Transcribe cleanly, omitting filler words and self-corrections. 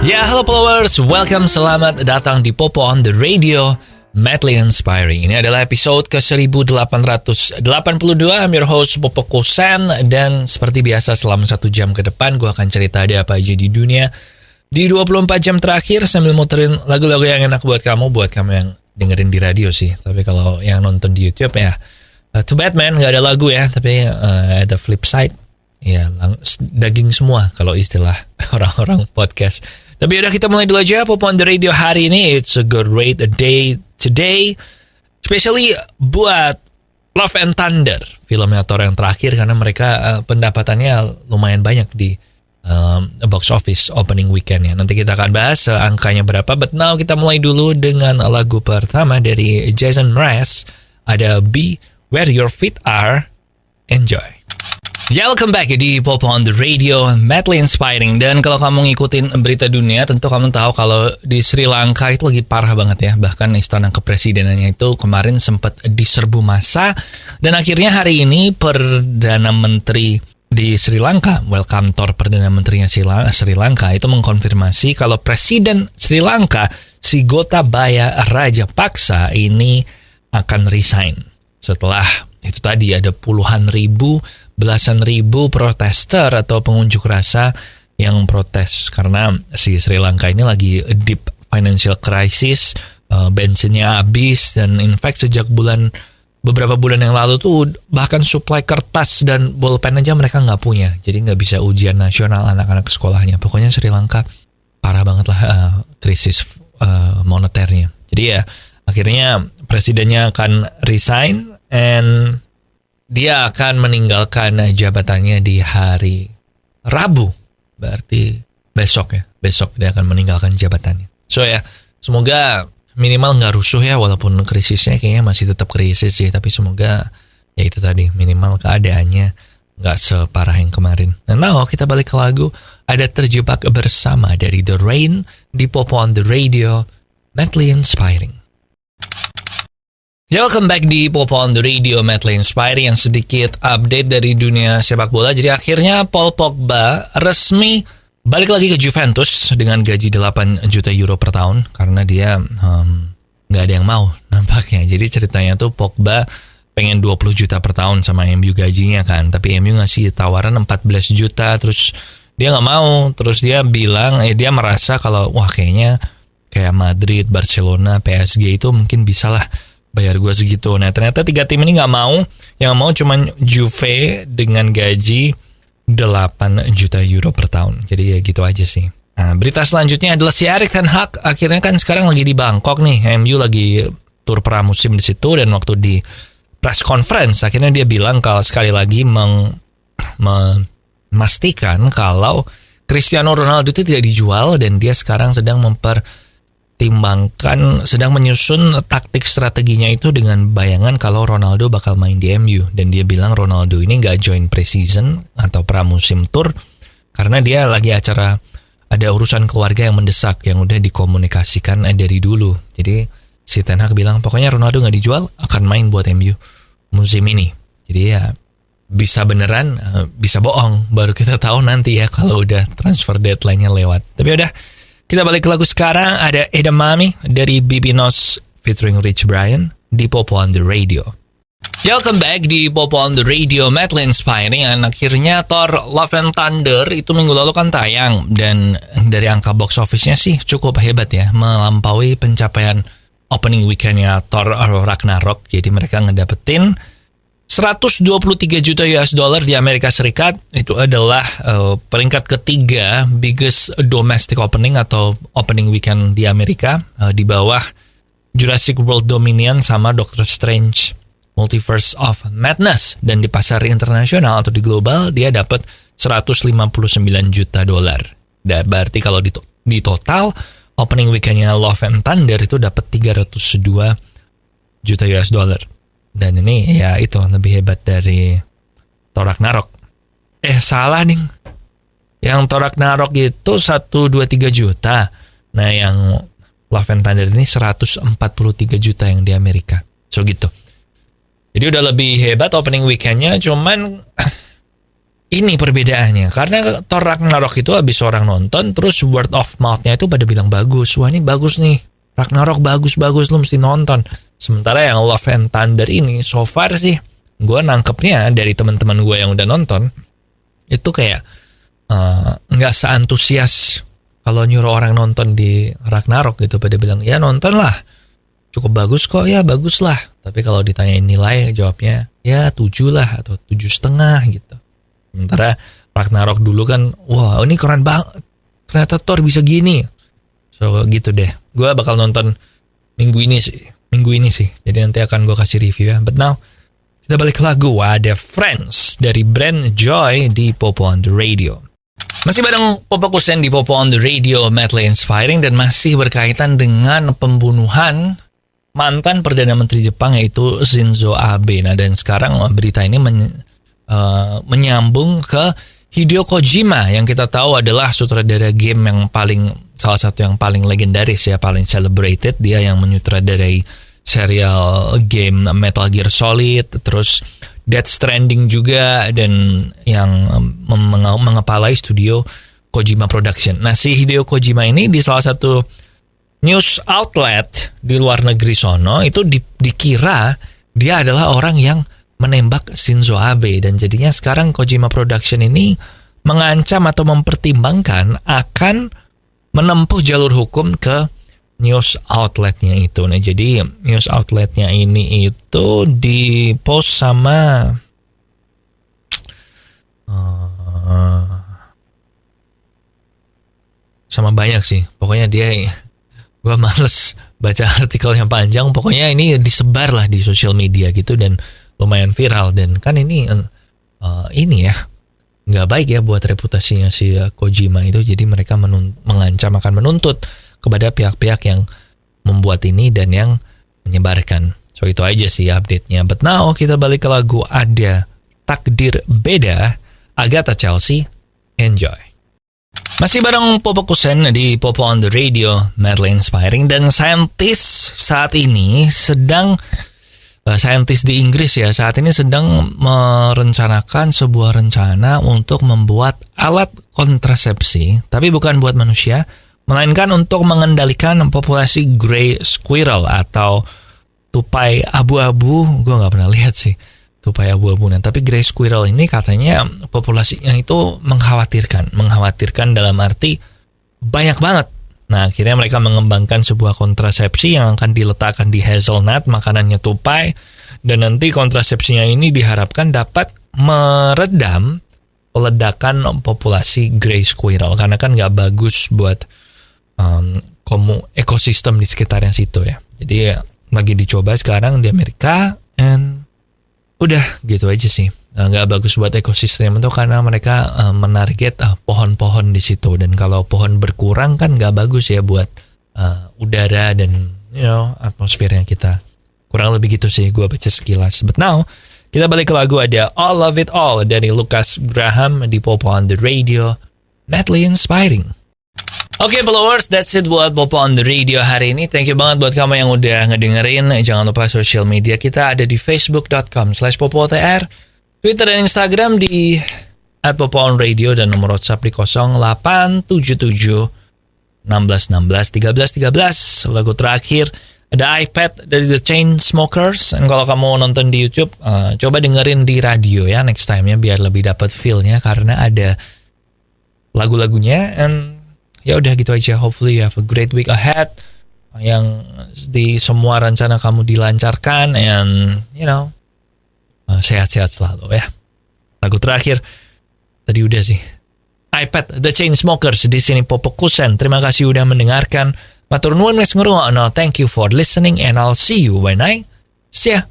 Ya, halo followers, welcome, selamat datang di Popo on the Radio, Madly Inspiring. Ini adalah episode ke-1882. I'm your host, Popo Kosan. Dan seperti biasa, selama 1 jam ke depan, gue akan cerita ada apa aja di dunia di 24 jam terakhir, sambil muterin lagu-lagu yang enak buat kamu yang dengerin di radio sih. Tapi kalau yang nonton di YouTube ya, too bad man, gak ada lagu ya. Tapi ada flip side, ya daging semua kalau istilah orang-orang podcast. Tapi udah, kita mulai dulu aja Popo on the Radio hari ini. It's a great day today, especially buat Love and Thunder, filmnya Thor yang terakhir, karena mereka pendapatannya lumayan banyak di box office opening weekendnya. Nanti kita akan bahas angkanya berapa. But now kita mulai dulu dengan lagu pertama dari Jason Mraz. Ada Be Where Your Feet Are. Enjoy. Ya, welcome back di Popo on the Radio, Madly Inspiring. Dan kalau kamu ngikutin berita dunia, tentu kamu tahu kalau di Sri Lanka itu lagi parah banget ya. Bahkan istana kepresidenannya itu kemarin sempat diserbu massa. Dan akhirnya hari ini Perdana Menteri di Sri Lanka, kantor Perdana Menterinya Sri Lanka itu mengkonfirmasi kalau Presiden Sri Lanka, si Gotabaya Rajapaksa ini akan resign. Setelah itu tadi ada belasan ribu protester atau pengunjuk rasa yang protes karena si Sri Lanka ini lagi deep financial crisis, bensinnya habis, dan in fact sejak beberapa bulan yang lalu tuh bahkan suplai kertas dan bolpen aja mereka nggak punya, jadi nggak bisa ujian nasional anak-anak sekolahnya. Pokoknya Sri Lanka parah banget lah krisis moneternya. Jadi ya akhirnya presidennya akan resign and dia akan meninggalkan jabatannya di hari Rabu. Berarti besok dia akan meninggalkan jabatannya. So ya, semoga minimal nggak rusuh ya, walaupun krisisnya kayaknya masih tetap krisis sih. Tapi semoga ya itu tadi, minimal keadaannya nggak separah yang kemarin. Nah, now kita balik ke lagu. Ada Terjebak Bersama dari The Rain di Popo on the Radio, Madly Inspiring. Ya, welcome back di Popo on the Radio, Madly Inspiring, yang sedikit update dari dunia sepak bola. Jadi akhirnya Paul Pogba resmi balik lagi ke Juventus dengan gaji 8 juta euro per tahun, karena dia nggak ada yang mau nampaknya. Jadi ceritanya tuh Pogba pengen 20 juta per tahun sama MU gajinya kan, tapi MU ngasih tawaran 14 juta, terus dia nggak mau. Terus dia bilang dia merasa kalau wah kayaknya kayak Madrid, Barcelona, PSG itu mungkin bisa lah bayar gue segitu. Nah ternyata 3 tim ini gak mau. Yang mau cuman Juve dengan gaji 8 juta euro per tahun. Jadi ya gitu aja sih. Nah, berita selanjutnya adalah si Erik ten Hag akhirnya kan sekarang lagi di Bangkok nih. MU lagi tur pramusim di situ, dan waktu di press conference akhirnya dia bilang kalau sekali lagi memastikan kalau Cristiano Ronaldo itu tidak dijual, dan dia sekarang sedang sedang menyusun taktik strateginya itu dengan bayangan kalau Ronaldo bakal main di MU. Dan dia bilang Ronaldo ini gak join pre-season atau pramusim tour karena dia lagi ada urusan keluarga yang mendesak yang udah dikomunikasikan dari dulu. Jadi si Ten Hag bilang pokoknya Ronaldo gak dijual, akan main buat MU musim ini. Jadi ya bisa beneran, bisa bohong, baru kita tahu nanti ya kalau udah transfer deadline-nya lewat. Tapi udah, kita balik ke lagu sekarang. Ada Edamame dari Bibi Nos featuring Rich Brian di Popo on the Radio. Welcome back di Popo on the Radio, Madly Inspiring. Dan akhirnya Thor Love and Thunder itu minggu lalu kan tayang, dan dari angka box office-nya sih cukup hebat ya, melampaui pencapaian opening weekend-nya Thor Ragnarok. Jadi mereka ngedapetin 123 juta US dollar di Amerika Serikat. Itu adalah peringkat ketiga biggest domestic opening atau opening weekend di Amerika, di bawah Jurassic World Dominion sama Doctor Strange Multiverse of Madness. Dan di pasar internasional atau di global dia dapat 159 juta dolar. Dan berarti kalau di total opening weekendnya Love and Thunder itu dapat 302 juta US dollar. Dan ini ya itu lebih hebat dari Thor Ragnarok. Salah nih. Yang Thor Ragnarok itu 123 juta. Nah yang Love and Thunder ini 143 juta yang di Amerika. So gitu. Jadi udah lebih hebat opening weekendnya. Cuman ini perbedaannya. Karena Thor Ragnarok itu habis orang nonton, terus word of mouth-nya itu pada bilang bagus. Wah ini bagus nih, Ragnarok bagus-bagus, lu mesti nonton. Sementara yang Love and Thunder ini, so far sih, gue nangkepnya dari teman-teman gue yang udah nonton, itu kayak nggak seantusias kalau nyuruh orang nonton di Ragnarok gitu. Pada bilang, ya nonton lah, cukup bagus kok, ya bagus lah. Tapi kalau ditanyain nilai, jawabnya ya 7 lah atau 7,5 gitu. Sementara Ragnarok dulu kan, wah ini keren banget, ternyata Thor bisa gini. So gitu deh, gue bakal nonton minggu ini sih. Jadi nanti akan gue kasih review ya. But now, kita balik ke lagu, ada Friends dari Brand Joy di Popo on the Radio. Masih bareng Popo Kusen di Popo on the Radio, Madly Inspiring, dan masih berkaitan dengan pembunuhan mantan Perdana Menteri Jepang yaitu Shinzo Abe. Nah, dan sekarang berita ini menyambung ke Hideo Kojima yang kita tahu adalah sutradara game yang salah satu yang paling legendaris ya, paling celebrated. Dia yang menyutradarai serial game Metal Gear Solid, terus Death Stranding juga, dan yang mengepalai studio Kojima Production. Nah, si Hideo Kojima ini di salah satu news outlet di luar negeri sono itu dikira dia adalah orang yang menembak Shinzo Abe, dan jadinya sekarang Kojima Production ini mengancam atau mempertimbangkan akan menempuh jalur hukum ke news outletnya itu. Nah, jadi news outletnya ini itu di post sama banyak sih. Pokoknya gue males baca artikel yang panjang. Pokoknya ini disebar lah di sosial media gitu dan lumayan viral. Dan kan ini ya nggak baik ya buat reputasinya si Kojima itu. Jadi mereka mengancam akan menuntut kepada pihak-pihak yang membuat ini dan yang menyebarkan. So itu aja sih update-nya. But now kita balik ke lagu, ada Takdir Beda, Agatha Chelsea, enjoy. Masih bareng Popo Kusen di Popo on the Radio, Madly Inspiring, dan saintis saat ini saintis di Inggris ya, saat ini sedang merencanakan sebuah rencana untuk membuat alat kontrasepsi, tapi bukan buat manusia, melainkan untuk mengendalikan populasi grey squirrel atau tupai abu-abu. Gue nggak pernah lihat sih tupai abu-abu. Nah, tapi grey squirrel ini katanya populasinya itu mengkhawatirkan dalam arti banyak banget. Nah, akhirnya mereka mengembangkan sebuah kontrasepsi yang akan diletakkan di hazelnut, makanannya tupai, dan nanti kontrasepsinya ini diharapkan dapat meredam peledakan populasi grey squirrel, karena kan nggak bagus buat ekosistem di sekitarnya situ ya. Jadi lagi dicoba sekarang di Amerika, and udah gitu aja sih. Nggak bagus buat ekosistem itu karena mereka menarget pohon-pohon di situ, dan kalau pohon berkurang kan nggak bagus ya buat udara dan atmosfernya kita. Kurang lebih gitu sih gue baca sekilas. But now kita balik ke lagu, ada All of It All dari Lucas Graham di Popo on the Radio, Madly Inspiring. Oke, followers, that's it buat Popo on the Radio hari ini. Thank you banget buat kamu yang udah ngedengerin. Jangan lupa social media kita ada di facebook.com/popotr, Twitter dan Instagram di @popoonradio, dan nomor WhatsApp di 0877 1616 1313. Lagu terakhir ada iPad dari The Chainsmokers. Dan kalau kamu nonton di YouTube, coba dengerin di radio ya next time ya, biar lebih dapat feel-nya karena ada lagu-lagunya. And ya udah gitu aja. Hopefully you have a great week ahead. Yang di semua rencana kamu dilancarkan, and sehat-sehat selalu ya. Lagu terakhir tadi udah sih, iPad The Chainsmokers di sini Popo Kusen. Terima kasih udah mendengarkan. Matur nuwun wis ngrungokno. Thank you for listening, and I'll see you when I see ya.